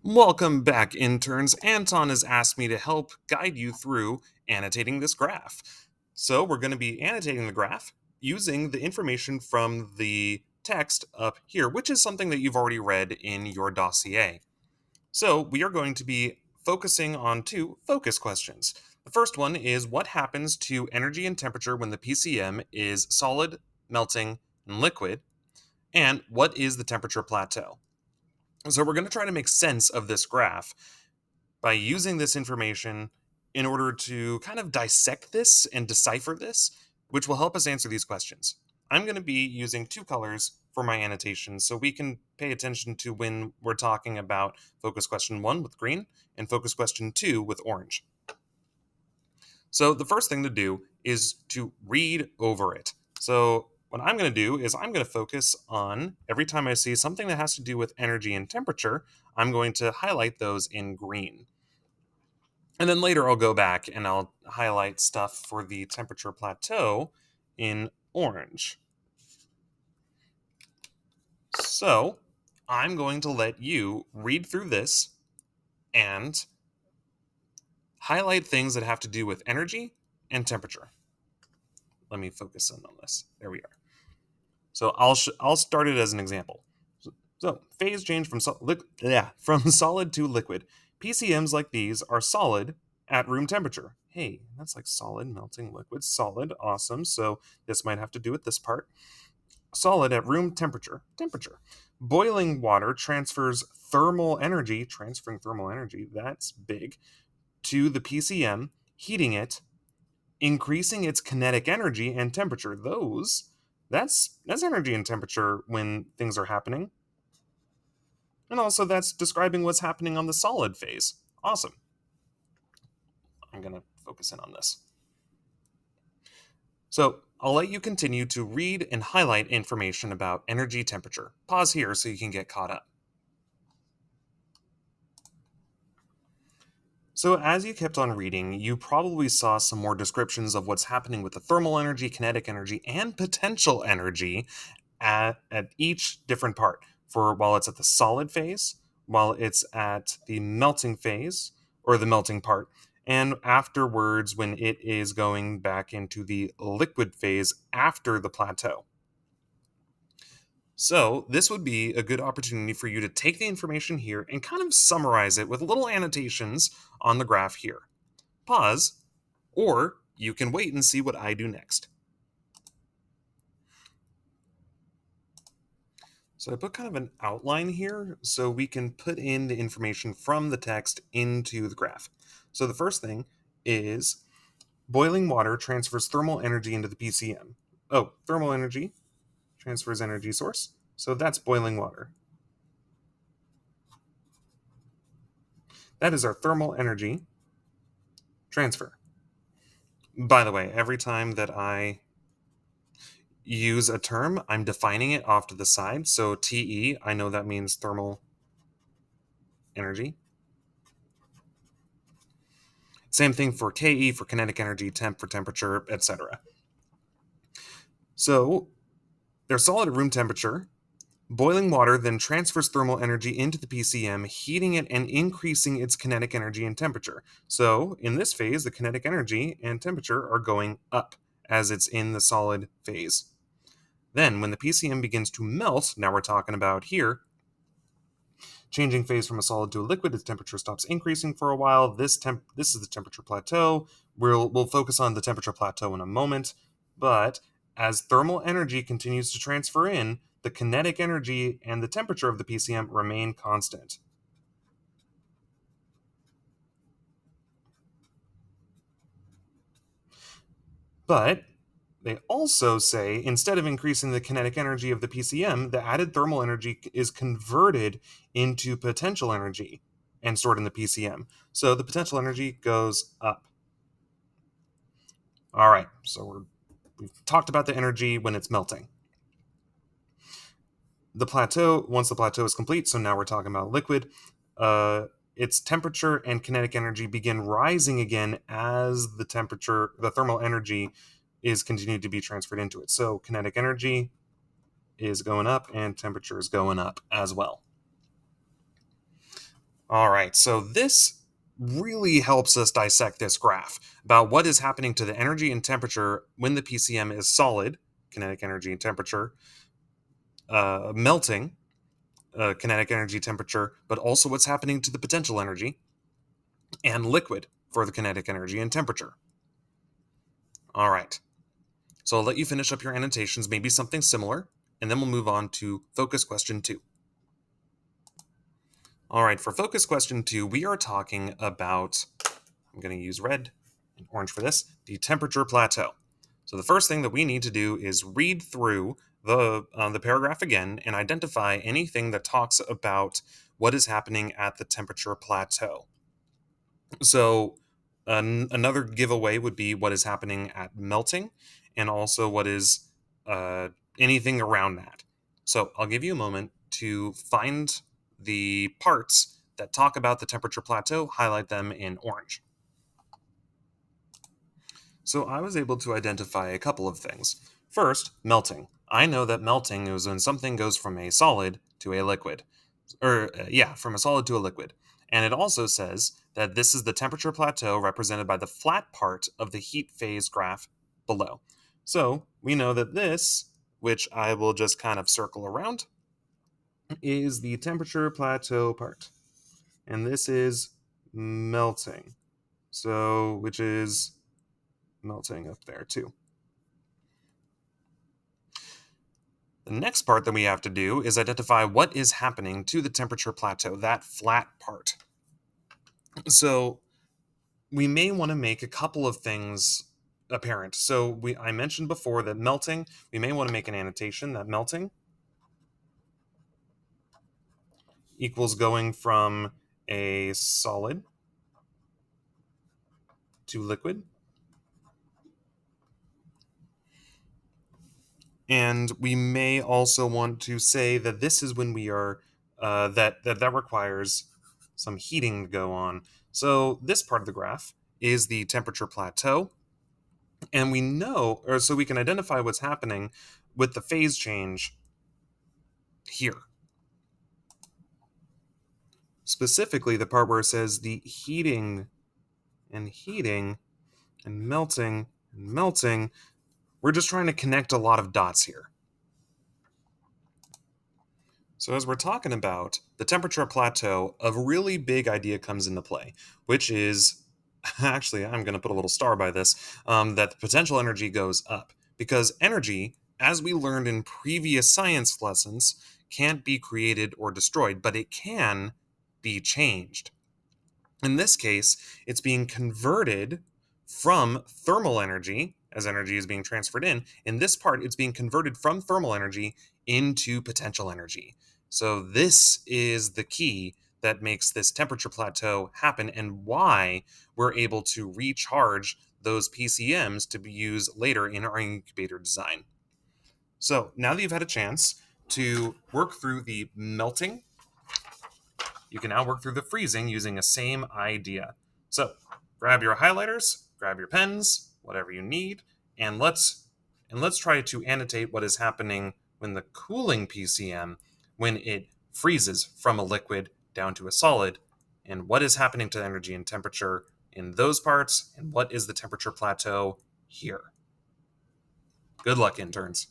Welcome back, interns. Anton has asked me to help guide you through annotating this graph. So, we're going to be annotating the graph using the information from the text up here, which is something that you've already read in your dossier. So, we are going to be focusing on two focus questions. The first one is what happens to energy and temperature when the PCM is solid, melting, and liquid? And what is the temperature plateau? So, we're going to try to make sense of this graph by using this information in order to kind of dissect this and decipher this, which will help us answer these questions. I'm going to be using two colors for my annotations so we can pay attention to when we're talking about focus question 1 with green and focus question 2 with orange. So the first thing to do is to read over it. So what I'm going to do is I'm going to focus on every time I see something that has to do with energy and temperature, I'm going to highlight those in green. And then later I'll go back and I'll highlight stuff for the temperature plateau in orange. So I'm going to let you read through this and highlight things that have to do with energy and temperature. Let me focus in on this. There we are. So I'll start it as an example. So phase change from from solid to liquid. PCMs like these are solid at room temperature. Hey, that's like solid, melting, liquid, solid. Awesome. So this might have to do with this part. Solid at room temperature. Temperature. Boiling water transfers transferring thermal energy, that's big, to the PCM, heating it, increasing its kinetic energy and temperature. That's energy and temperature when things are happening. And also that's describing what's happening on the solid phase. Awesome. I'm going to focus in on this. So I'll let you continue to read and highlight information about energy temperature. Pause here so you can get caught up. So as you kept on reading, you probably saw some more descriptions of what's happening with the thermal energy, kinetic energy, and potential energy at each different part. For while it's at the solid phase, while it's at the melting phase, or the melting part, and afterwards when it is going back into the liquid phase after the plateau. So, this would be a good opportunity for you to take the information here and kind of summarize it with little annotations on the graph here. Pause, or you can wait and see what I do next. So I put kind of an outline here so we can put in the information from the text into the graph. So the first thing is boiling water transfers thermal energy into the PCM. Oh, thermal energy transfers energy source. So that's boiling water. That is our thermal energy transfer. By the way, every time that I use a term, I'm defining it off to the side. So TE, I know that means thermal energy. Same thing for KE for kinetic energy, temp for temperature, etc. So they're solid at room temperature. Boiling water then transfers thermal energy into the PCM, heating it and increasing its kinetic energy and temperature. So in this phase, the kinetic energy and temperature are going up as it's in the solid phase. Then when the PCM begins to melt, now we're talking about here, changing phase from a solid to a liquid, its temperature stops increasing for a while. This is the temperature plateau. We'll focus on the temperature plateau in a moment, but as thermal energy continues to transfer in, the kinetic energy and the temperature of the PCM remain constant. But they also say instead of increasing the kinetic energy of the PCM, the added thermal energy is converted into potential energy and stored in the PCM. So the potential energy goes up. All right, so we've talked about the energy when it's melting. The plateau, once the plateau is complete, so now we're talking about liquid, its temperature and kinetic energy begin rising again as the thermal energy is continued to be transferred into it. So kinetic energy is going up and temperature is going up as well. All right, so this really helps us dissect this graph about what is happening to the energy and temperature when the PCM is solid, kinetic energy and temperature, melting, kinetic energy temperature, but also what's happening to the potential energy, and liquid for the kinetic energy and temperature. All right, so I'll let you finish up your annotations, maybe something similar, and then we'll move on to focus question 2. All right, for focus question 2, we are talking about, I'm going to use red and orange for this, the temperature plateau. So the first thing that we need to do is read through the paragraph again and identify anything that talks about what is happening at the temperature plateau. So another giveaway would be what is happening at melting, and also what is anything around that. So I'll give you a moment to find the parts that talk about the temperature plateau, highlight them in orange. So I was able to identify a couple of things. First, melting. I know that melting is when something goes from a solid to a liquid. From a solid to a liquid. And it also says that this is the temperature plateau represented by the flat part of the heat phase graph below. So we know that this, which I will just kind of circle around, is the temperature plateau part. And this is melting. So, which is melting up there too. The next part that we have to do is identify what is happening to the temperature plateau, that flat part. So we may want to make a couple of things apparent. So I mentioned before that melting, we may want to make an annotation that melting equals going from a solid to liquid. And we may also want to say that this is when we are that requires some heating to go on. So this part of the graph is the temperature plateau, and we know, or so we can identify what's happening with the phase change here. Specifically, the part where it says the heating and heating and melting and melting. We're just trying to connect a lot of dots here. So as we're talking about the temperature plateau, a really big idea comes into play, which is, actually, I'm going to put a little star by this, that the potential energy goes up. Because energy, as we learned in previous science lessons, can't be created or destroyed, but it can be changed. In this case, it's being converted from thermal energy, as energy is being transferred in. In this part, it's being converted from thermal energy into potential energy. So this is the key that makes this temperature plateau happen, and why we're able to recharge those PCMs to be used later in our incubator design. So now that you've had a chance to work through the melting, you can now work through the freezing using the same idea. So grab your highlighters, grab your pens, whatever you need, and let's try to annotate what is happening when the cooling PCM, when it freezes from a liquid down to a solid, and what is happening to energy and temperature in those parts, and what is the temperature plateau here. Good luck, interns.